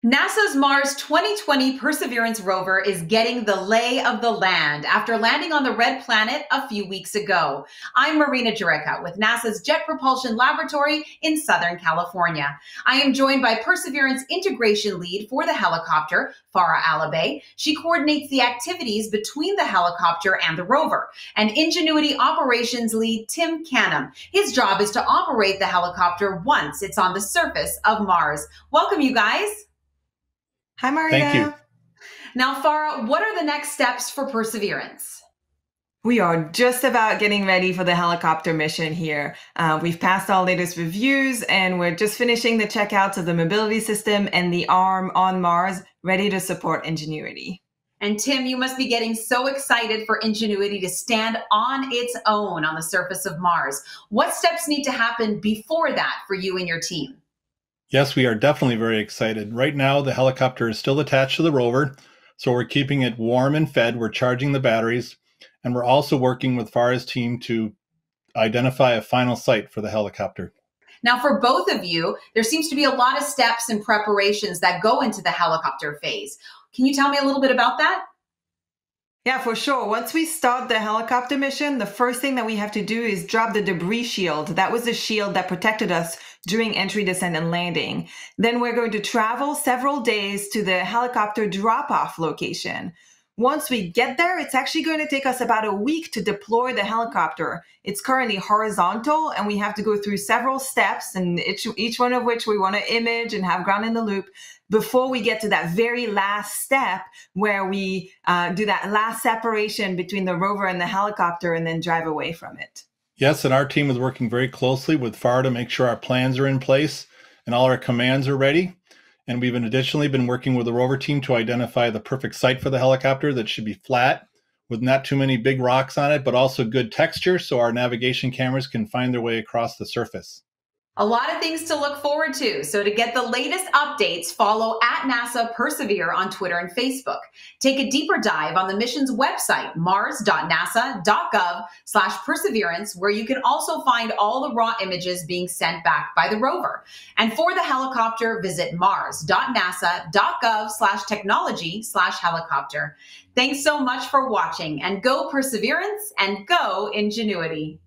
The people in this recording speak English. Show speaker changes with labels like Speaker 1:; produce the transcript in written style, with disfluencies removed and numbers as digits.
Speaker 1: NASA's Mars 2020 Perseverance rover is getting the lay of the land after landing on the red planet a few weeks ago. I'm Marina Jureka with NASA's Jet Propulsion Laboratory in Southern California. I am joined by Perseverance integration lead for the helicopter, Farah Alibay. She coordinates the activities between the helicopter and the rover. And Ingenuity operations lead, Tim Canham. His job is to operate the helicopter once it's on the surface of Mars. Welcome, you guys.
Speaker 2: Hi, Maria.
Speaker 3: Thank you.
Speaker 1: Now, Farah, what are the next steps for Perseverance?
Speaker 2: We are just about getting ready for the helicopter mission here. We've passed all latest reviews and we're just finishing the checkouts of the mobility system and the arm on Mars, ready to support Ingenuity.
Speaker 1: And Tim, you must be getting so excited for Ingenuity to stand on its own on the surface of Mars. What steps need to happen before that for you and your team?
Speaker 3: Yes, we are definitely very excited. Right now, the helicopter is still attached to the rover, so we're keeping it warm and fed. We're charging the batteries, and we're also working with Farah's team to identify a final site for the helicopter.
Speaker 1: Now, for both of you, there seems to be a lot of steps and preparations that go into the helicopter phase. Can you tell me a little bit about that?
Speaker 2: Yeah, for sure. Once we start the helicopter mission, the first thing that we have to do is drop the debris shield. That was the shield that protected us during entry, descent, and landing. Then we're going to travel several days to the helicopter drop-off location. Once we get there, it's actually going to take us about a week to deploy the helicopter. It's currently horizontal, and we have to go through several steps, and each one of which we want to image and have ground in the loop before we get to that very last step where we do that last separation between the rover and the helicopter and then drive away from it.
Speaker 3: Yes, and our team is working very closely with Farah to make sure our plans are in place and all our commands are ready. And we've additionally been working with the rover team to identify the perfect site for the helicopter that should be flat with not too many big rocks on it, but also good texture so our navigation cameras can find their way across the surface.
Speaker 1: A lot of things to look forward to. So to get the latest updates, follow @NASA Persevere on Twitter and Facebook. Take a deeper dive on the mission's website, mars.nasa.gov/perseverance, where you can also find all the raw images being sent back by the rover. And for the helicopter, visit mars.nasa.gov/technology/helicopter. Thanks so much for watching, and go Perseverance and go Ingenuity.